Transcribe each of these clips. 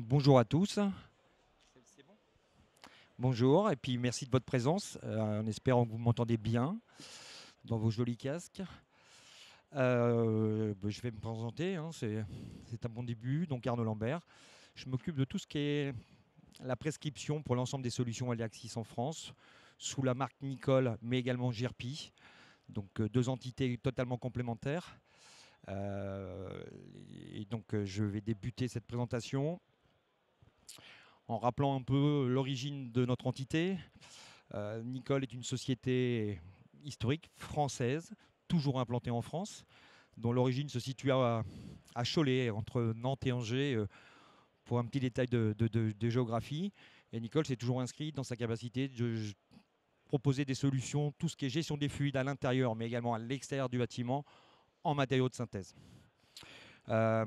Bonjour à tous. C'est bon. Bonjour et puis merci de votre présence en espérant que vous m'entendez bien dans vos jolis casques. Je vais me présenter, hein, c'est un bon début. Donc Arnaud Lambert, je m'occupe de tout ce qui est la prescription pour l'ensemble des solutions Aliaxis en France sous la marque Nicole mais également GRP. Donc deux entités totalement complémentaires. Et donc je vais débuter cette présentation en rappelant un peu l'origine de notre entité. Nicole est une société historique française, toujours implantée en France, dont l'origine se situe à Cholet, entre Nantes et Angers, pour un petit détail de géographie. Et Nicole s'est toujours inscrite dans sa capacité de proposer des solutions, tout ce qui est gestion des fluides à l'intérieur, mais également à l'extérieur du bâtiment, en matériaux de synthèse. Euh,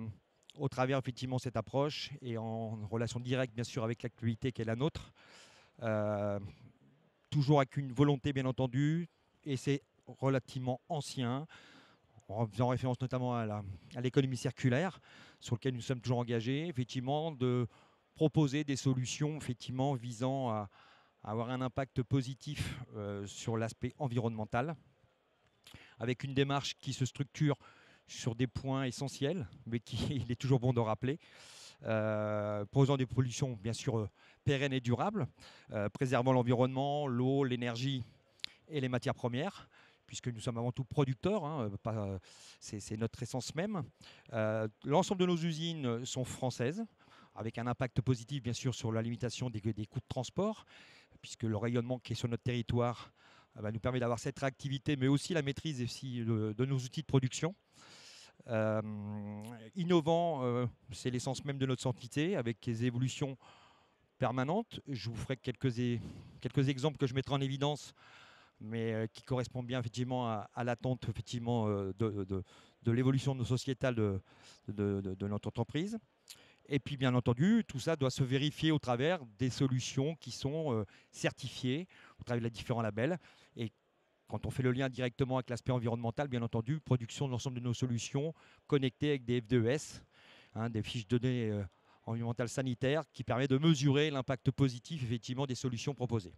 Au travers effectivement cette approche et en relation directe bien sûr avec l'actualité qui est la nôtre, euh, toujours avec une volonté bien entendu, et c'est relativement ancien, en faisant référence notamment à l'économie circulaire, sur lequel nous sommes toujours engagés, effectivement, de proposer des solutions effectivement visant à avoir un impact positif sur l'aspect environnemental, avec une démarche qui se structure sur des points essentiels, mais qu'il est toujours bon de rappeler, posant des pollutions bien sûr pérennes et durables, préservant l'environnement, l'eau, l'énergie et les matières premières, puisque nous sommes avant tout producteurs, hein, c'est notre essence même. L'ensemble de nos usines sont françaises, avec un impact positif bien sûr sur la limitation des coûts de transport, puisque le rayonnement qui est sur notre territoire nous permet d'avoir cette réactivité, mais aussi la maîtrise aussi de nos outils de production. Euh, Innovant, c'est l'essence même de notre entité, avec des évolutions permanentes. Je vous ferai quelques exemples que je mettrai en évidence, mais qui correspondent bien effectivement à l'attente effectivement de l'évolution sociétale de notre entreprise. Et puis bien entendu, tout ça doit se vérifier au travers des solutions qui sont certifiées, au travers de différents labels. Et quand on fait le lien directement avec l'aspect environnemental, bien entendu, production de l'ensemble de nos solutions connectées avec des FDES, hein, des fiches de données environnementales sanitaires, qui permettent de mesurer l'impact positif effectivement des solutions proposées.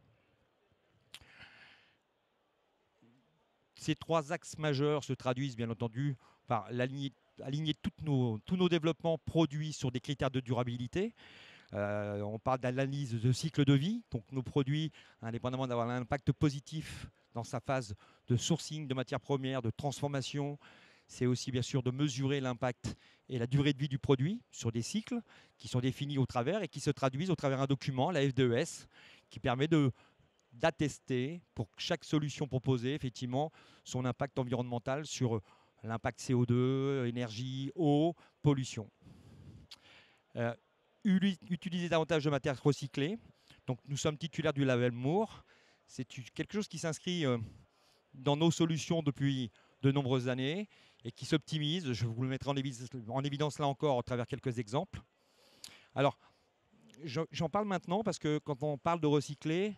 Ces trois axes majeurs se traduisent bien entendu par aligner tous nos développements produits sur des critères de durabilité. On parle d'analyse de cycle de vie, donc nos produits, indépendamment d'avoir un impact positif dans sa phase de sourcing de matières premières, de transformation, c'est aussi bien sûr de mesurer l'impact et la durée de vie du produit sur des cycles qui sont définis au travers et qui se traduisent au travers d'un document, la FDES, qui permet d'attester pour chaque solution proposée effectivement son impact environnemental sur l'impact CO2, énergie, eau, pollution. Euh, Utiliser davantage de matières recyclées. Donc nous sommes titulaires du label Moore. C'est quelque chose qui s'inscrit dans nos solutions depuis de nombreuses années et qui s'optimise. Je vous le mettrai en évidence là encore à travers quelques exemples. Alors, j'en parle maintenant parce que quand on parle de recycler,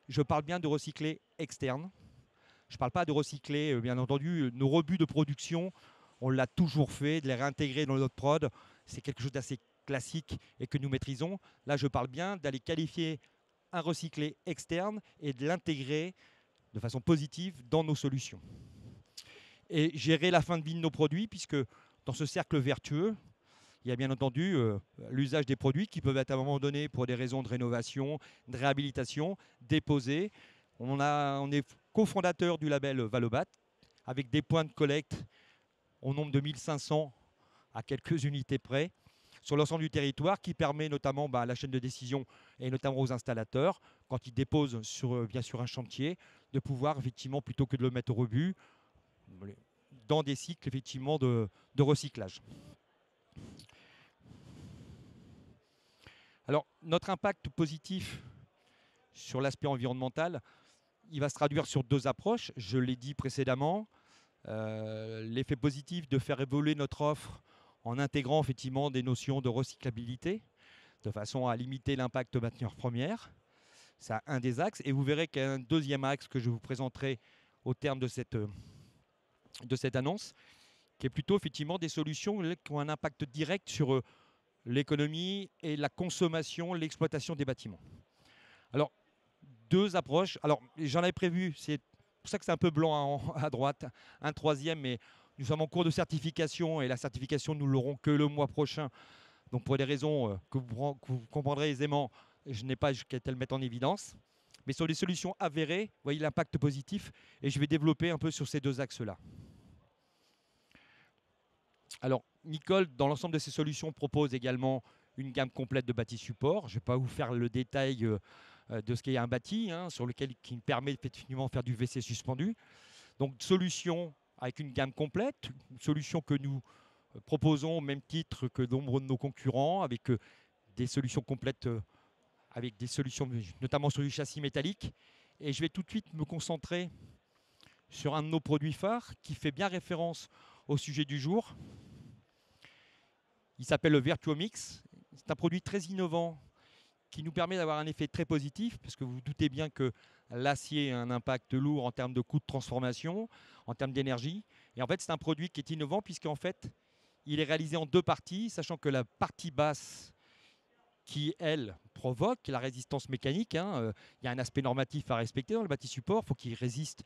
je parle bien de recycler externe. Je ne parle pas de recycler, bien entendu, nos rebuts de production, on l'a toujours fait, de les réintégrer dans notre prod, c'est quelque chose d'assez classique et que nous maîtrisons. Là, je parle bien d'aller qualifier un recyclé externe et de l'intégrer de façon positive dans nos solutions. Et gérer la fin de vie de nos produits, puisque dans ce cercle vertueux, il y a bien entendu l'usage des produits qui peuvent être à un moment donné, pour des raisons de rénovation, de réhabilitation, déposés. On est cofondateur du label Valobat, avec des points de collecte au nombre de 1500 à quelques unités près, sur l'ensemble du territoire, qui permet notamment à la chaîne de décision et notamment aux installateurs, quand ils déposent bien sûr un chantier, de pouvoir effectivement, plutôt que de le mettre au rebut, dans des cycles effectivement de recyclage. Alors, notre impact positif sur l'aspect environnemental, il va se traduire sur deux approches. Je l'ai dit précédemment, l'effet positif de faire évoluer notre offre en intégrant effectivement des notions de recyclabilité, de façon à limiter l'impact matières premières. C'est un des axes. Et vous verrez qu'il y a un deuxième axe que je vous présenterai au terme de cette annonce, qui est plutôt effectivement des solutions qui ont un impact direct sur l'économie et la consommation, l'exploitation des bâtiments. Alors, deux approches. Alors, j'en avais prévu, c'est pour ça que c'est un peu blanc à droite, un troisième, mais nous sommes en cours de certification et la certification, nous l'aurons que le mois prochain. Donc, pour des raisons que vous comprendrez aisément, je n'ai pas jusqu'à le mettre en évidence. Mais sur les solutions avérées, vous voyez l'impact positif et je vais développer un peu sur ces deux axes-là. Alors, Nicole, dans l'ensemble de ses solutions, propose également une gamme complète de bâtis supports. Je ne vais pas vous faire le détail de ce qu'est un bâti, sur lequel qui permet effectivement de faire du WC suspendu. Donc, solution avec une gamme complète, une solution que nous proposons au même titre que nombre de nos concurrents, avec des solutions complètes, avec des solutions notamment sur du châssis métallique. Et je vais tout de suite me concentrer sur un de nos produits phares qui fait bien référence au sujet du jour. Il s'appelle le Virtuomix. C'est un produit très innovant qui nous permet d'avoir un effet très positif, parce que vous vous doutez bien que l'acier a un impact lourd en termes de coûts de transformation, en termes d'énergie. Et en fait, c'est un produit qui est innovant, puisqu'en fait, il est réalisé en deux parties, sachant que la partie basse, qui, elle, provoque la résistance mécanique, il y a un aspect normatif à respecter dans le bâti support, il faut qu'il résiste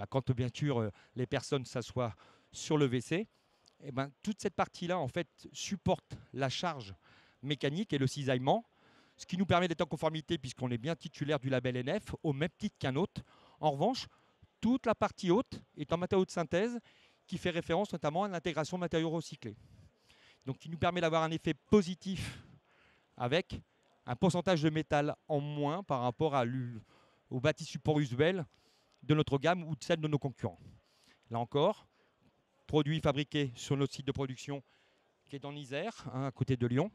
quand, bien sûr, les personnes s'assoient sur le WC. Et toute cette partie-là, en fait, supporte la charge mécanique et le cisaillement, ce qui nous permet d'être en conformité puisqu'on est bien titulaire du label NF, au même titre qu'un autre. En revanche, toute la partie haute est en matériaux de synthèse qui fait référence notamment à l'intégration de matériaux recyclés. Donc, qui nous permet d'avoir un effet positif avec un pourcentage de métal en moins par rapport au bâti support usuel de notre gamme ou de celle de nos concurrents. Là encore, produit fabriqué sur notre site de production qui est en Isère, à côté de Lyon.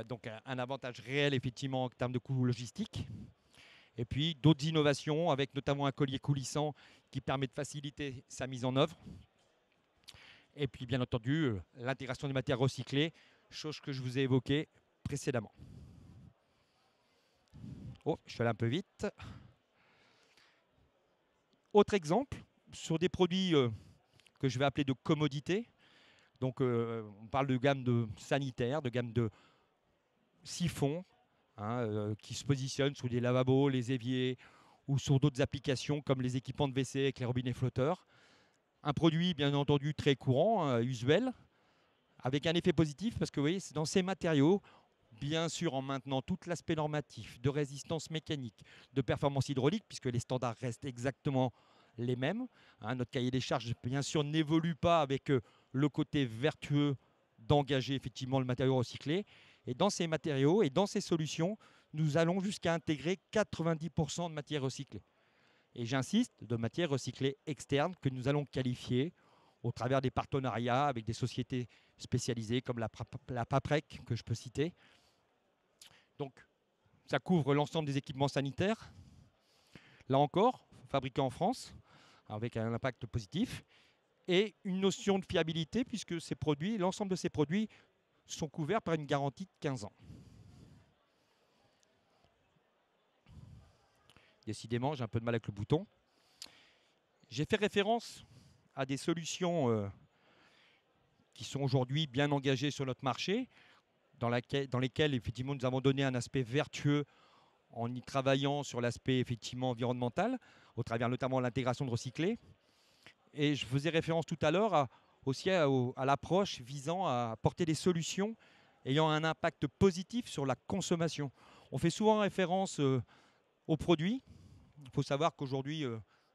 Donc un avantage réel effectivement en termes de coûts logistiques. Et puis d'autres innovations avec notamment un collier coulissant qui permet de faciliter sa mise en œuvre. Et puis bien entendu l'intégration des matières recyclées, chose que je vous ai évoquée précédemment. Oh, je suis allé un peu vite. Autre exemple, sur des produits que je vais appeler de commodité. Donc on parle de gamme de sanitaire, de gamme de siphons qui se positionnent sous les lavabos, les éviers ou sur d'autres applications comme les équipements de WC avec les robinets flotteurs. Un produit bien entendu très courant, usuel, avec un effet positif parce que vous voyez, c'est dans ces matériaux, bien sûr en maintenant tout l'aspect normatif, de résistance mécanique, de performance hydraulique, puisque les standards restent exactement les mêmes. Notre cahier des charges, bien sûr, n'évolue pas avec le côté vertueux d'engager effectivement le matériau recyclé. Et dans ces matériaux et dans ces solutions, nous allons jusqu'à intégrer 90% de matières recyclées. Et j'insiste, de matières recyclées externes que nous allons qualifier au travers des partenariats avec des sociétés spécialisées comme la Paprec, que je peux citer. Donc, ça couvre l'ensemble des équipements sanitaires. Là encore, fabriqués en France, avec un impact positif. Et une notion de fiabilité, puisque ces produits, l'ensemble de ces produits sont couverts par une garantie de 15 ans. Décidément, j'ai un peu de mal avec le bouton. J'ai fait référence à des solutions qui sont aujourd'hui bien engagées sur notre marché, dans lesquelles effectivement, nous avons donné un aspect vertueux en y travaillant sur l'aspect effectivement environnemental, au travers notamment de l'intégration de recyclés. Et je faisais référence tout à l'heure aussi à l'approche visant à apporter des solutions ayant un impact positif sur la consommation. On fait souvent référence aux produits. Il faut savoir qu'aujourd'hui,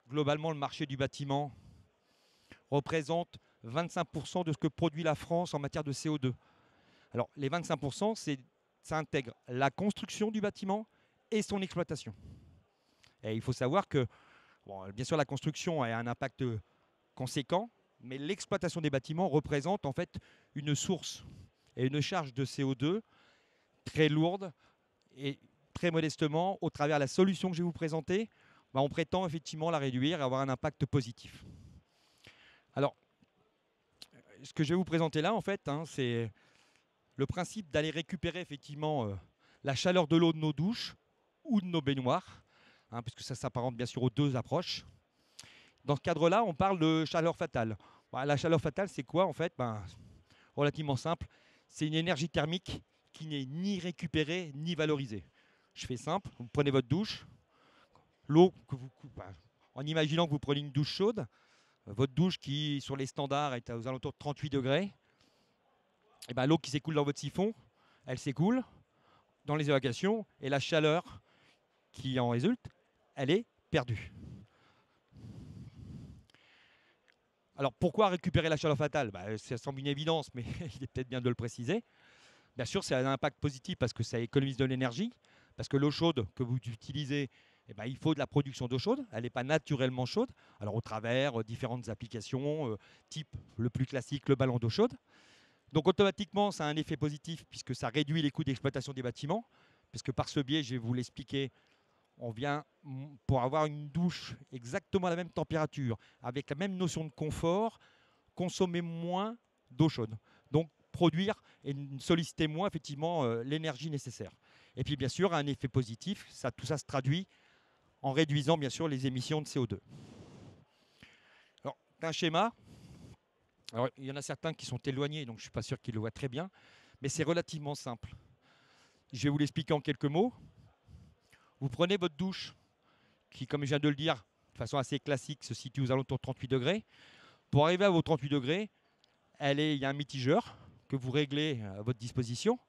globalement, le marché du bâtiment représente 25% de ce que produit la France en matière de CO2. Alors, les 25%, ça intègre la construction du bâtiment et son exploitation. Et il faut savoir que, bien sûr, la construction a un impact conséquent, mais l'exploitation des bâtiments représente en fait une source et une charge de CO2 très lourde. Et très modestement, au travers de la solution que je vais vous présenter, on prétend effectivement la réduire et avoir un impact positif. Alors, ce que je vais vous présenter là, en fait, c'est le principe d'aller récupérer effectivement la chaleur de l'eau de nos douches ou de nos baignoires, puisque ça s'apparente bien sûr aux deux approches. Dans ce cadre-là, on parle de chaleur fatale. La chaleur fatale, c'est quoi en fait? Relativement simple. c'est une énergie thermique qui n'est ni récupérée ni valorisée. Je fais simple, vous prenez votre douche, l'eau que vous en imaginant que vous prenez une douche chaude, votre douche qui sur les standards est aux alentours de 38 degrés, et ben, l'eau qui s'écoule dans votre siphon, elle s'écoule dans les évacuations et la chaleur qui en résulte, elle est perdue. Alors pourquoi récupérer la chaleur fatale? Ça semble une évidence, mais il est peut-être bien de le préciser. Bien sûr, ça a un impact positif parce que ça économise de l'énergie, parce que l'eau chaude que vous utilisez, il faut de la production d'eau chaude, elle n'est pas naturellement chaude, alors au travers différentes applications, type le plus classique, le ballon d'eau chaude. Donc automatiquement, ça a un effet positif puisque ça réduit les coûts d'exploitation des bâtiments, puisque par ce biais, je vais vous l'expliquer, on vient pour avoir une douche exactement à la même température, avec la même notion de confort, consommer moins d'eau chaude. Donc produire et solliciter moins effectivement l'énergie nécessaire. Et puis bien sûr, un effet positif, tout ça se traduit en réduisant bien sûr les émissions de CO2. Alors, un schéma. Alors, il y en a certains qui sont éloignés, donc je ne suis pas sûr qu'ils le voient très bien, mais c'est relativement simple. Je vais vous l'expliquer en quelques mots. Vous prenez votre douche, qui, comme je viens de le dire, de façon assez classique, se situe aux alentours de 38 degrés. Pour arriver à vos 38 degrés, il y a un mitigeur que vous réglez à votre disposition.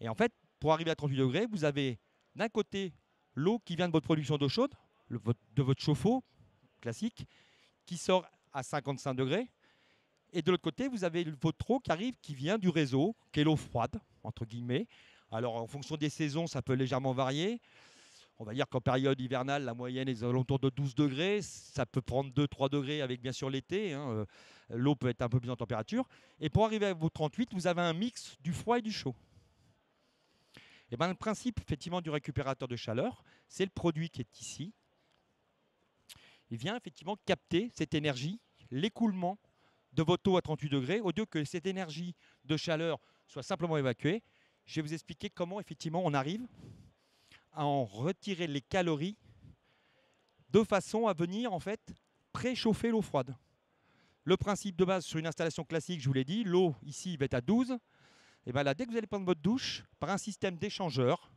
Et en fait, pour arriver à 38 degrés, vous avez d'un côté l'eau qui vient de votre production d'eau chaude, de votre chauffe-eau classique, qui sort à 55 degrés. Et de l'autre côté, vous avez votre eau qui arrive, qui vient du réseau, qui est l'eau froide, entre guillemets. Alors, en fonction des saisons, ça peut légèrement varier. On va dire qu'en période hivernale, la moyenne est aux alentours de 12 degrés. Ça peut prendre 2-3 degrés avec bien sûr l'été. L'eau peut être un peu plus en température. Et pour arriver à vos 38, vous avez un mix du froid et du chaud. Et le principe effectivement du récupérateur de chaleur, c'est le produit qui est ici. Il vient effectivement capter cette énergie, l'écoulement de votre eau à 38 degrés, au lieu que cette énergie de chaleur soit simplement évacuée. Je vais vous expliquer comment effectivement on arrive à en retirer les calories de façon à venir en fait préchauffer l'eau froide. Le principe de base sur une installation classique, je vous l'ai dit, l'eau ici va être à 12. Et bien là, dès que vous allez prendre votre douche, par un système d'échangeur,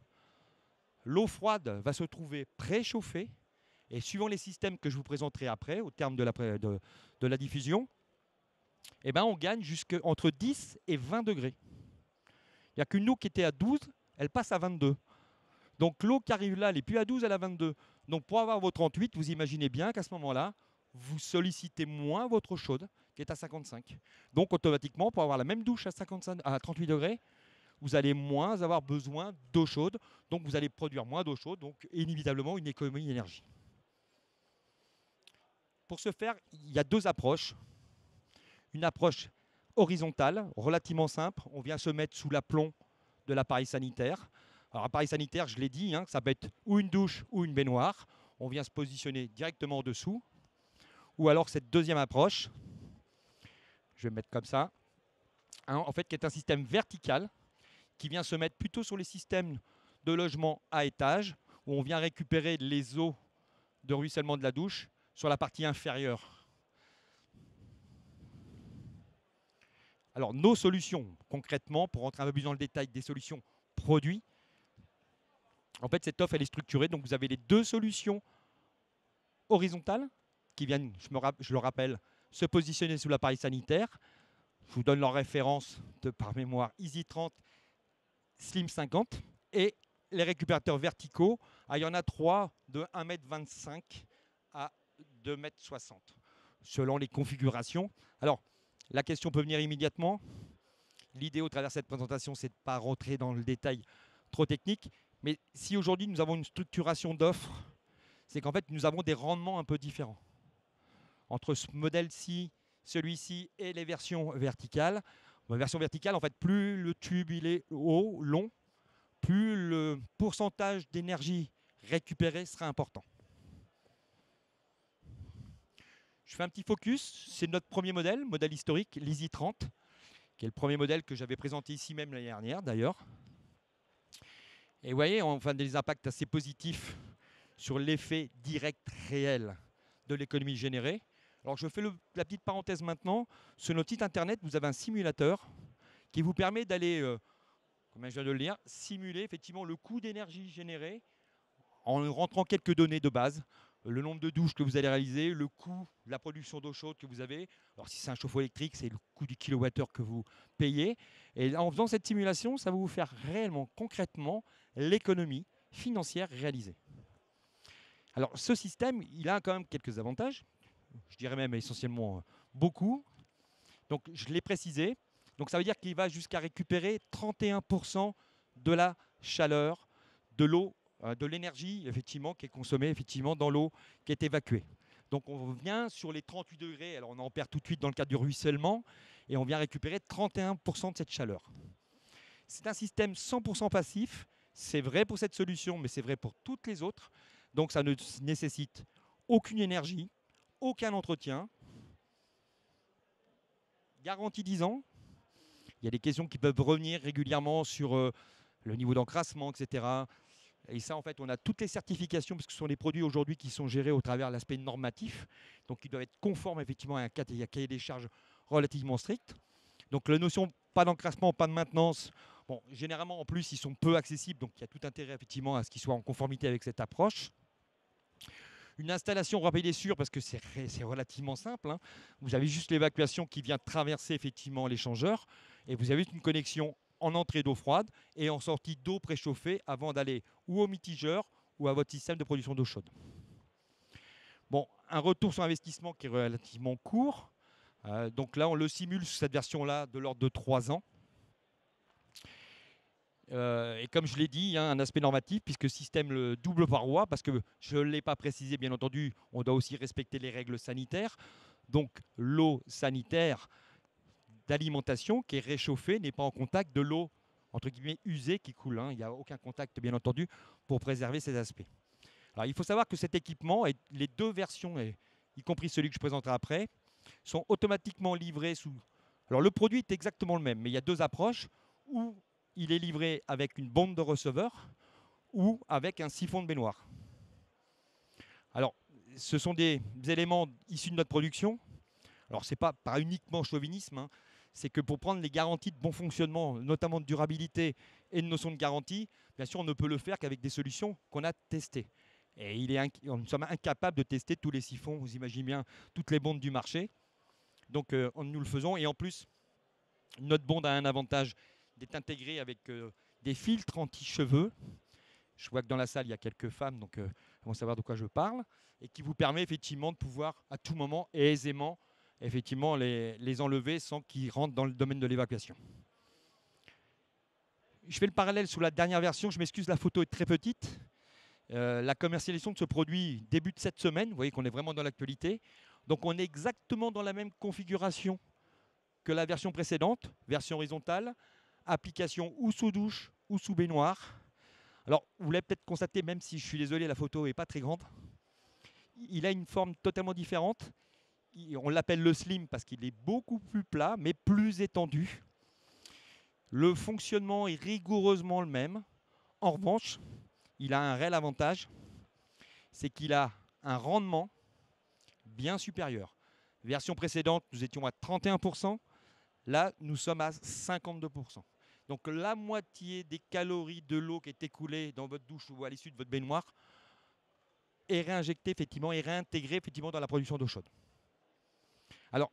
l'eau froide va se trouver préchauffée. Et suivant les systèmes que je vous présenterai après, au terme de la diffusion, on gagne entre 10 et 20 degrés. Il n'y a qu'une eau qui était à 12, elle passe à 22. Donc l'eau qui arrive là, elle n'est plus à 12, elle est à 22. Donc pour avoir vos 38, vous imaginez bien qu'à ce moment-là, vous sollicitez moins votre eau chaude qui est à 55. Donc automatiquement, pour avoir la même douche à 38 degrés, vous allez moins avoir besoin d'eau chaude. Donc vous allez produire moins d'eau chaude, donc inévitablement une économie d'énergie. Pour ce faire, il y a deux approches. Une approche horizontale, relativement simple. On vient se mettre sous l'aplomb de l'appareil sanitaire. Alors, appareil sanitaire, je l'ai dit, ça peut être ou une douche ou une baignoire. On vient se positionner directement en dessous. Ou alors cette deuxième approche, je vais me mettre comme ça, en fait, qui est un système vertical qui vient se mettre plutôt sur les systèmes de logement à étage, où on vient récupérer les eaux de ruissellement de la douche sur la partie inférieure. Alors, nos solutions, concrètement, pour rentrer un peu plus dans le détail des solutions produits, en fait, cette offre, elle est structurée. Donc, vous avez les deux solutions horizontales qui viennent, je le rappelle, se positionner sous l'appareil sanitaire. Je vous donne leur référence par mémoire EasyTrent, Slim 50. Et les récupérateurs verticaux, il y en a 3 de 1,25 m à 2,60 m, selon les configurations. Alors, la question peut venir immédiatement. L'idée au travers de cette présentation, c'est de ne pas rentrer dans le détail trop technique. Mais si aujourd'hui nous avons une structuration d'offres, c'est qu'en fait nous avons des rendements un peu différents. Entre ce modèle-ci, celui-ci et les versions verticales. La version verticale, en fait, plus le tube il est haut, long, plus le pourcentage d'énergie récupérée sera important. Je fais un petit focus, c'est notre premier modèle historique, l'EasyTrent, qui est le premier modèle que j'avais présenté ici même l'année dernière d'ailleurs. Et vous voyez, on a des impacts assez positifs sur l'effet direct réel de l'économie générée. Alors je fais la petite parenthèse maintenant. Sur notre site internet, vous avez un simulateur qui vous permet d'aller, comme je viens de le dire, simuler effectivement le coût d'énergie généré en rentrant quelques données de base, le nombre de douches que vous allez réaliser, le coût de la production d'eau chaude que vous avez. Alors si c'est un chauffe-eau électrique, c'est le coût du kilowattheure que vous payez. Et en faisant cette simulation, ça va vous faire réellement, concrètement, l'économie financière réalisée. Alors ce système, il a quand même quelques avantages, je dirais même essentiellement beaucoup. Donc je l'ai précisé. Donc ça veut dire qu'il va jusqu'à récupérer 31% de la chaleur, de l'eau, de l'énergie effectivement qui est consommée effectivement dans l'eau qui est évacuée. Donc on revient sur les 38 degrés, alors on en perd tout de suite dans le cadre du ruissellement, et on vient récupérer 31% de cette chaleur. C'est un système 100% passif, c'est vrai pour cette solution, mais c'est vrai pour toutes les autres. Donc ça ne nécessite aucune énergie, aucun entretien, garantie 10 ans. Il y a des questions qui peuvent revenir régulièrement sur le niveau d'encrassement, etc. Et ça, en fait, on a toutes les certifications, parce que ce sont des produits aujourd'hui qui sont gérés au travers de l'aspect normatif. Donc, ils doivent être conformes effectivement à un cahier des charges relativement strict. Donc, la notion pas d'encrassement, pas de maintenance, bon, généralement, en plus, ils sont peu accessibles. Donc, il y a tout intérêt effectivement à ce qu'ils soient en conformité avec cette approche. Une installation rapide et sûre, parce que c'est relativement simple, hein. Vous avez juste l'évacuation qui vient traverser effectivement l'échangeur, et vous avez une connexion en entrée d'eau froide et en sortie d'eau préchauffée avant d'aller ou au mitigeur ou à votre système de production d'eau chaude. Bon, un retour sur investissement qui est relativement court. Donc là, on le simule sur cette version-là de l'ordre de 3 ans. Et comme je l'ai dit, il y a un aspect normatif, puisque système le double paroi, parce que je ne l'ai pas précisé, bien entendu, on doit aussi respecter les règles sanitaires. Donc l'eau sanitaire d'alimentation qui est réchauffée n'est pas en contact de l'eau, entre guillemets, usée qui coule, hein. Il n'y a aucun contact, bien entendu, pour préserver ces aspects. Alors il faut savoir que cet équipement, et les deux versions, y compris celui que je présenterai après, sont automatiquement livrés sous... Alors le produit est exactement le même, mais il y a deux approches où il est livré avec une bombe de receveur ou avec un siphon de baignoire. Alors, ce sont des éléments issus de notre production. Alors, ce n'est pas uniquement chauvinisme, hein. C'est que pour prendre les garanties de bon fonctionnement, notamment de durabilité et de notion de garantie, bien sûr, on ne peut le faire qu'avec des solutions qu'on a testées. Et nous sommes incapables de tester tous les siphons, vous imaginez bien, toutes les bondes du marché. Donc, nous le faisons. Et en plus, notre bonde a un avantage d'être intégrée avec des filtres anti-cheveux. Je vois que dans la salle, il y a quelques femmes, donc elles vont savoir de quoi je parle, et qui vous permet effectivement de pouvoir à tout moment et aisément effectivement les enlever sans qu'ils rentrent dans le domaine de l'évacuation. Je fais le parallèle sur la dernière version. Je m'excuse, la photo est très petite. La commercialisation de ce produit débute cette semaine. Vous voyez qu'on est vraiment dans l'actualité. Donc on est exactement dans la même configuration que la version précédente, version horizontale, application ou sous douche ou sous baignoire. Alors, vous l'avez peut-être constaté, même si je suis désolé, la photo n'est pas très grande. Il a une forme totalement différente. On l'appelle le slim parce qu'il est beaucoup plus plat, mais plus étendu. Le fonctionnement est rigoureusement le même. En revanche, il a un réel avantage, c'est qu'il a un rendement bien supérieur. Version précédente, nous étions à 31%. Là, nous sommes à 52%. Donc la moitié des calories de l'eau qui est écoulée dans votre douche ou à l'issue de votre baignoire est réinjectée effectivement et réintégrée effectivement dans la production d'eau chaude. Alors,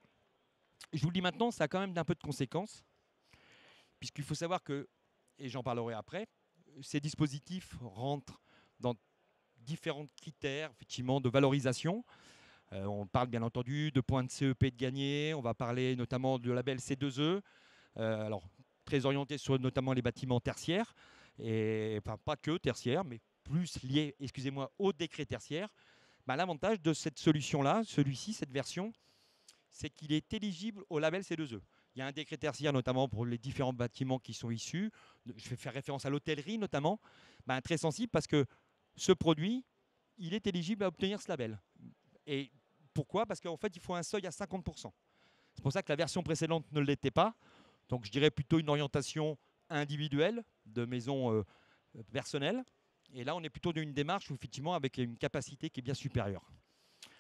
je vous le dis maintenant, ça a quand même un peu de conséquences, puisqu'il faut savoir que, et j'en parlerai après, ces dispositifs rentrent dans différents critères effectivement de valorisation. On parle bien entendu de points de CEP de gagner, on va parler notamment de label C2E. Alors, très orienté sur notamment les bâtiments tertiaires, et enfin, pas que tertiaires, mais plus liés, excusez-moi, au décret tertiaire. L'avantage de cette solution-là, celui-ci, cette version, c'est qu'il est éligible au label C2E. Il y a un décret tertiaire, notamment pour les différents bâtiments qui sont issus. Je vais faire référence à l'hôtellerie, notamment. Très sensible parce que ce produit, il est éligible à obtenir ce label. Et pourquoi? Parce qu'en fait, il faut un seuil à 50%. C'est pour ça que la version précédente ne l'était pas. Donc, je dirais plutôt une orientation individuelle de maison personnelle. Et là, on est plutôt dans une démarche où, effectivement, avec une capacité qui est bien supérieure.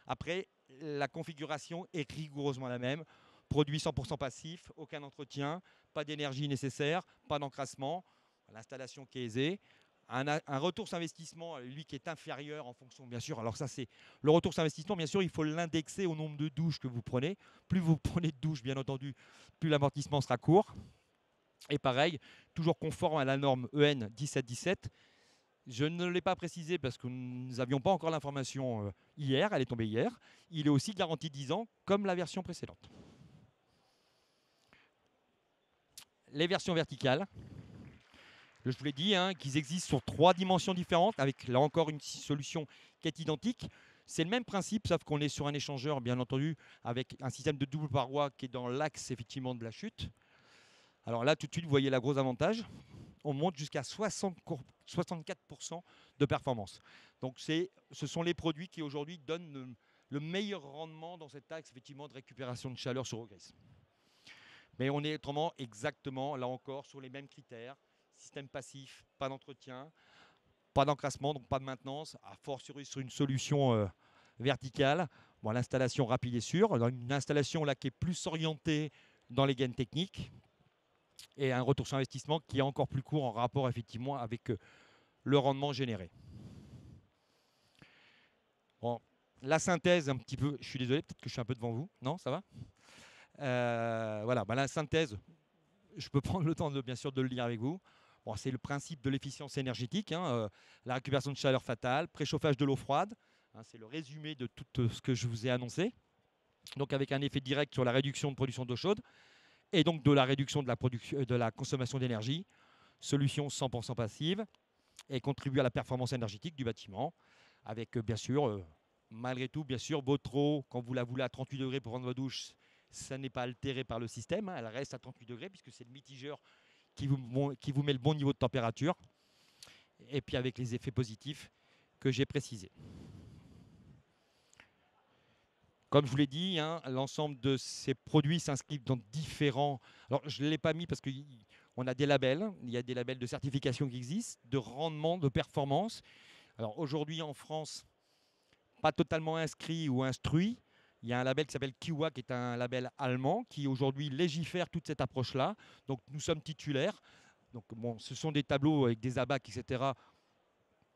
Après, la configuration est rigoureusement la même. Produit 100% passif, aucun entretien, pas d'énergie nécessaire, pas d'encrassement, l'installation qui est aisée. Un retour sur investissement, lui, qui est inférieur en fonction, bien sûr. Alors ça, c'est le retour sur investissement, bien sûr, il faut l'indexer au nombre de douches que vous prenez. Plus vous prenez de douches, bien entendu, plus l'amortissement sera court. Et pareil, toujours conforme à la norme EN 1717. Je ne l'ai pas précisé parce que nous n'avions pas encore l'information hier, elle est tombée hier. Il est aussi garanti 10 ans, comme la version précédente. Les versions verticales, je vous l'ai dit, qu'ils existent sur 3 dimensions différentes, avec là encore une solution qui est identique. C'est le même principe, sauf qu'on est sur un échangeur, bien entendu, avec un système de double paroi qui est dans l'axe effectivement de la chute. Alors là, tout de suite, vous voyez le gros avantage. On monte jusqu'à 64% de performance. Donc ce sont les produits qui aujourd'hui donnent le meilleur rendement dans cet axe effectivement de récupération de chaleur sur Ogris. Mais on est autrement exactement, là encore, sur les mêmes critères. Système passif, pas d'entretien, pas d'encrassement, donc pas de maintenance, a fortiori sur une solution verticale. Bon, l'installation rapide et sûre, dans une installation là qui est plus orientée dans les gains techniques et un retour sur investissement qui est encore plus court en rapport effectivement avec le rendement généré. Bon, la synthèse un petit peu, je suis désolé, peut-être que je suis un peu devant vous, non, ça va voilà, la synthèse, je peux prendre le temps bien sûr de le lire avec vous. Bon, c'est le principe de l'efficience énergétique, la récupération de chaleur fatale, préchauffage de l'eau froide, c'est le résumé de tout ce que je vous ai annoncé. Donc avec un effet direct sur la réduction de production d'eau chaude et donc de la réduction de la consommation d'énergie, solution 100% passive et contribue à la performance énergétique du bâtiment avec bien sûr, malgré tout, bien sûr, votre eau, quand vous la voulez à 38 degrés pour prendre votre douche, ça n'est pas altéré par le système, elle reste à 38 degrés puisque c'est le mitigeur qui vous met le bon niveau de température et puis avec les effets positifs que j'ai précisés. Comme je vous l'ai dit, l'ensemble de ces produits s'inscrivent dans différents... Alors, je ne l'ai pas mis parce qu'on a des labels. Il y a des labels de certification qui existent, de rendement, de performance. Alors, aujourd'hui, en France, pas totalement inscrit ou instruit. Il y a un label qui s'appelle Kiwa, qui est un label allemand, qui aujourd'hui légifère toute cette approche-là. Donc, nous sommes titulaires. Donc, bon, ce sont des tableaux avec des abacs, etc.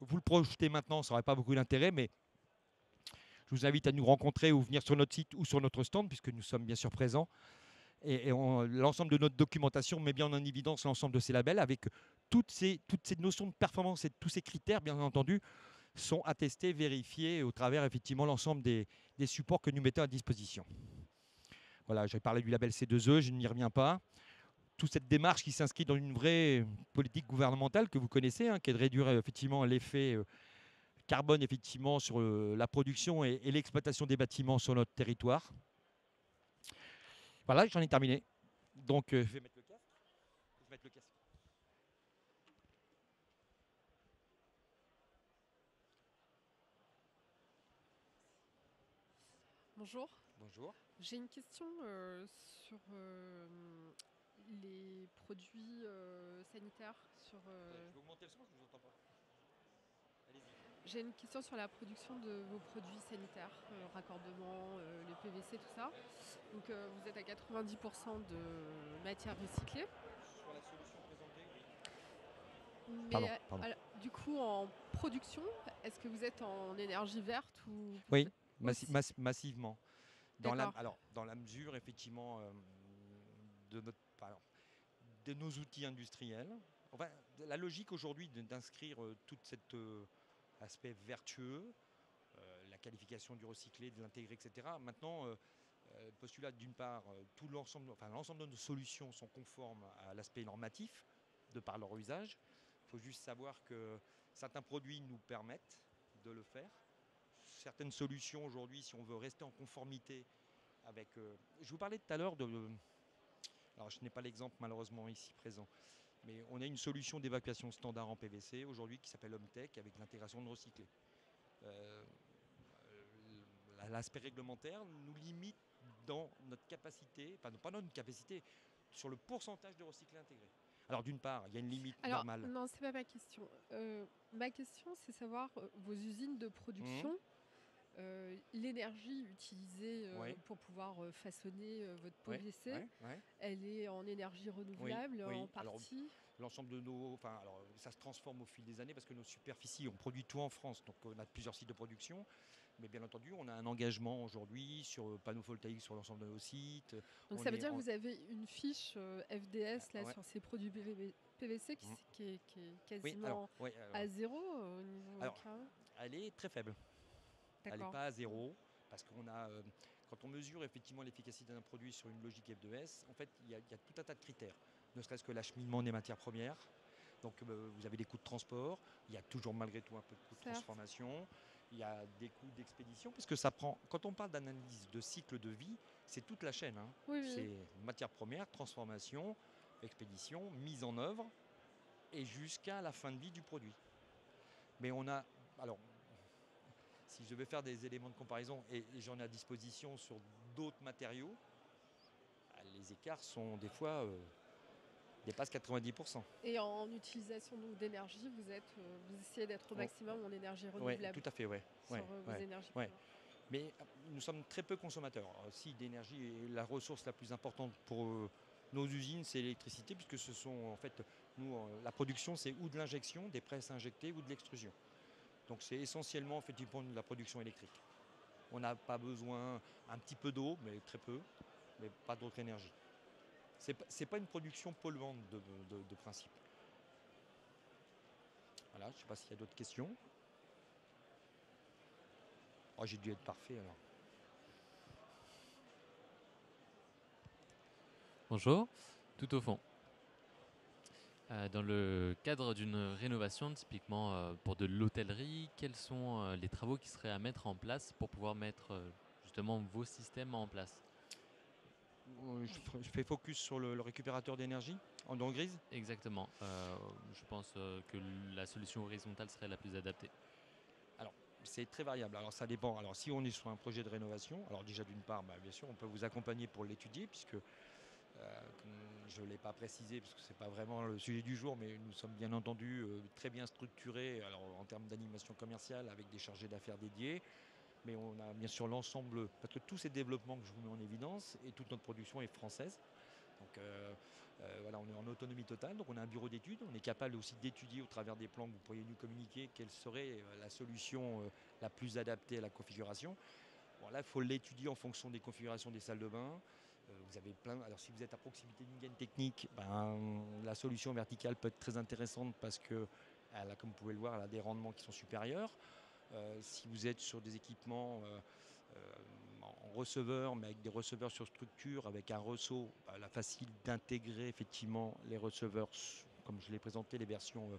Vous le projetez maintenant, ça n'aurait pas beaucoup d'intérêt, mais je vous invite à nous rencontrer ou venir sur notre site ou sur notre stand, puisque nous sommes bien sûr présents. Et l'ensemble de notre documentation met bien en évidence l'ensemble de ces labels, avec toutes ces notions de performance et tous ces critères, bien entendu, sont attestés, vérifiés au travers effectivement l'ensemble des supports que nous mettons à disposition. Voilà, j'ai parlé du label C2E, je n'y reviens pas. Toute cette démarche qui s'inscrit dans une vraie politique gouvernementale que vous connaissez, qui est de réduire effectivement l'effet carbone effectivement sur la production et l'exploitation des bâtiments sur notre territoire. Voilà, j'en ai terminé. Donc, je vais mettre le casque. Bonjour. Bonjour. J'ai une question sur les produits sanitaires. Je vais augmenter le son, je ne vous entends pas. Allez-y. J'ai une question sur la production de vos produits sanitaires, raccordement, les PVC, tout ça. Donc vous êtes à 90% de matière recyclée. Sur la solution présentée, oui. Mais Pardon. alors, du coup, en production, est-ce que vous êtes en énergie verte ou... Oui, massivement. Dans la mesure, effectivement, de nos outils industriels. Enfin, la logique aujourd'hui d'inscrire tout cet aspect vertueux, la qualification du recyclé, de l'intégrer, etc. Maintenant, postulat d'une part, l'ensemble de nos solutions sont conformes à l'aspect normatif de par leur usage. Il faut juste savoir que certains produits nous permettent de le faire. Certaines solutions aujourd'hui, si on veut rester en conformité avec... je vous parlais tout à l'heure de... Alors je n'ai pas l'exemple malheureusement ici présent, mais on a une solution d'évacuation standard en PVC aujourd'hui qui s'appelle Homtech avec l'intégration de recyclé. L'aspect réglementaire nous limite dans notre capacité, enfin pas dans notre capacité, sur le pourcentage de recyclé intégré. Alors d'une part, il y a une limite normale. Non, c'est pas ma question. Ma question, c'est savoir vos usines de production. L'énergie utilisée Oui, pour pouvoir façonner votre oui, PVC, oui, oui. elle est en énergie Oui, renouvelable en oui. Alors, partie? l'ensemble de nos. Enfin, alors, ça se transforme au fil des années parce que nos superficies, on produit tout en France. Donc, on a plusieurs sites de production. Mais bien entendu, on a un engagement aujourd'hui sur panneaux photovoltaïques sur l'ensemble de nos sites. Donc On ça veut est. dire que vous avez une fiche FDS là Ouais. sur ces produits PVC Mm. qui est Oui, alors, quasiment ouais, à zéro au niveau alors, carré? elle est très faible. Elle n'est D'accord. pas à zéro parce qu'on a. Quand on mesure effectivement l'efficacité d'un produit sur une logique F2S, en fait, il y a tout un tas de critères. Ne serait-ce que l'acheminement des matières premières. Donc, vous avez des coûts de transport. Il y a toujours malgré tout un peu de coûts de Certes. transformation. Il y a des coûts d'expédition parce que ça prend. Quand on parle d'analyse de cycle de vie, c'est toute la chaîne, hein. Oui, oui. C'est matières premières, transformation, expédition, mise en œuvre et jusqu'à la fin de vie du produit. Mais on a. Alors, si je vais faire des éléments de comparaison et j'en ai à disposition sur d'autres matériaux, les écarts sont des fois dépassent 90%. Et en utilisation donc d'énergie, vous essayez d'être au Oh, maximum en énergie ouais, tout renouvelable à fait, ouais, sur ouais, vos ouais, énergies ouais. premières. Mais nous sommes très peu consommateurs. Alors, si l'énergie est la ressource la plus importante pour nos usines, c'est l'électricité, puisque ce sont en fait, nous, la production, c'est ou de l'injection, des presses injectées, ou de l'extrusion. Donc c'est essentiellement effectivement de la production électrique. On n'a pas besoin, un petit peu d'eau, mais très peu, mais pas d'autre énergie. C'est pas une production polluante de principe. Voilà, je ne sais pas s'il y a d'autres questions. Oh, j'ai dû être parfait alors. Bonjour, tout au fond. Dans le cadre d'une rénovation, typiquement pour de l'hôtellerie, quels sont les travaux qui seraient à mettre en place pour pouvoir mettre justement vos systèmes en place? Je fais focus sur le récupérateur d'énergie en dents grises. Exactement. Je pense que la solution horizontale serait la plus adaptée. Alors, c'est très variable. Alors, ça dépend. Alors, si on est sur un projet de rénovation, alors déjà d'une part, bien sûr, on peut vous accompagner pour l'étudier, puisque comme je ne l'ai pas précisé, parce que ce n'est pas vraiment le sujet du jour, mais nous sommes bien entendu très bien structurés alors, en termes d'animation commerciale avec des chargés d'affaires dédiés. Mais on a bien sûr l'ensemble, parce que tous ces développements que je vous mets en évidence et toute notre production est française. Donc voilà, on est en autonomie totale, donc on a un bureau d'études, on est capable aussi d'étudier au travers des plans que vous pourriez nous communiquer quelle serait la solution la plus adaptée à la configuration. Bon, là, il faut l'étudier en fonction des configurations des salles de bain. Vous avez plein. Alors, si vous êtes à proximité d'une gaine technique, la solution verticale peut être très intéressante parce que, comme vous pouvez le voir, elle a des rendements qui sont supérieurs. Si vous êtes sur des équipements en receveur, mais avec des receveurs sur structure, avec un ressaut, la facile d'intégrer effectivement les receveurs, comme je l'ai présenté, les versions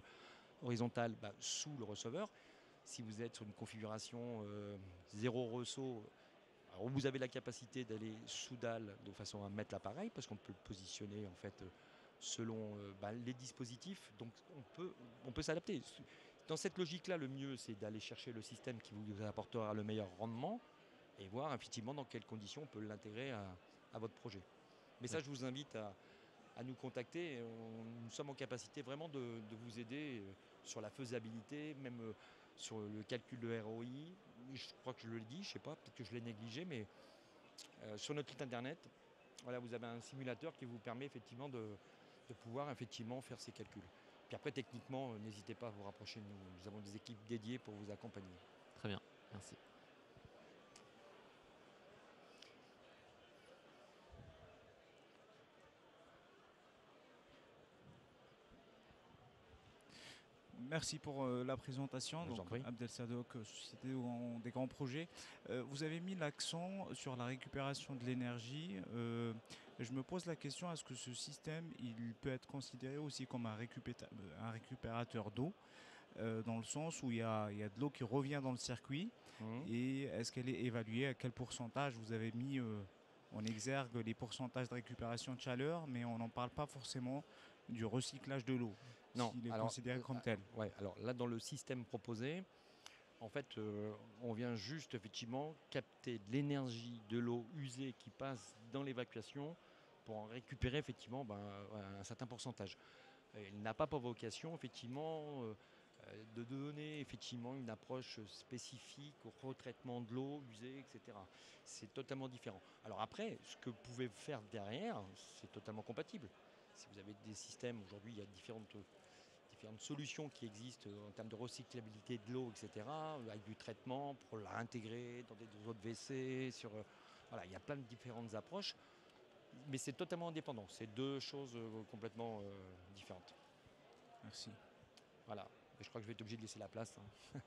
horizontales sous le receveur. Si vous êtes sur une configuration zéro ressaut, alors vous avez la capacité d'aller sous dalle de façon à mettre l'appareil, parce qu'on peut le positionner en fait selon les dispositifs. Donc on peut s'adapter. Dans cette logique-là, le mieux, c'est d'aller chercher le système qui vous apportera le meilleur rendement et voir effectivement dans quelles conditions on peut l'intégrer à votre projet. Mais ça, je vous invite à nous contacter. Nous sommes en capacité vraiment de vous aider sur la faisabilité, même sur le calcul de ROI. Je crois que je le dis, je ne sais pas, peut-être que je l'ai négligé, mais sur notre site internet, voilà, vous avez un simulateur qui vous permet effectivement de pouvoir effectivement faire ces calculs. Puis après, techniquement, n'hésitez pas à vous rapprocher de nous. Nous avons des équipes dédiées pour vous accompagner. Très bien, merci. Merci pour la présentation. Je vous en Donc, prie. Abdel Sadok, Société des grands projets. Vous avez mis l'accent sur la récupération de l'énergie. Je me pose la question, est-ce que ce système il peut être considéré aussi comme un récupérateur d'eau, dans le sens où il y a de l'eau qui revient dans le circuit, Mhm. et est-ce qu'elle est évaluée, à quel pourcentage? Vous avez mis en exergue les pourcentages de récupération de chaleur, mais on n'en parle pas forcément du recyclage de l'eau, Non, s'il est alors, considéré comme tel. ouais, alors là, dans le système proposé, en fait, on vient juste effectivement capter de l'énergie de l'eau usée qui passe dans l'évacuation pour en récupérer effectivement un certain pourcentage. Il n'a pas pour vocation effectivement de donner effectivement une approche spécifique au retraitement de l'eau usée, etc. C'est totalement différent. Alors après, ce que vous pouvez faire derrière, c'est totalement compatible. Si vous avez des systèmes, aujourd'hui il y a différentes solutions qui existent en termes de recyclabilité de l'eau, etc., avec du traitement pour la réintégrer dans des eaux de WC, voilà, il y a plein de différentes approches, mais c'est totalement indépendant. C'est deux choses complètement différentes. Merci. Voilà. Et je crois que je vais être obligé de laisser la place, hein.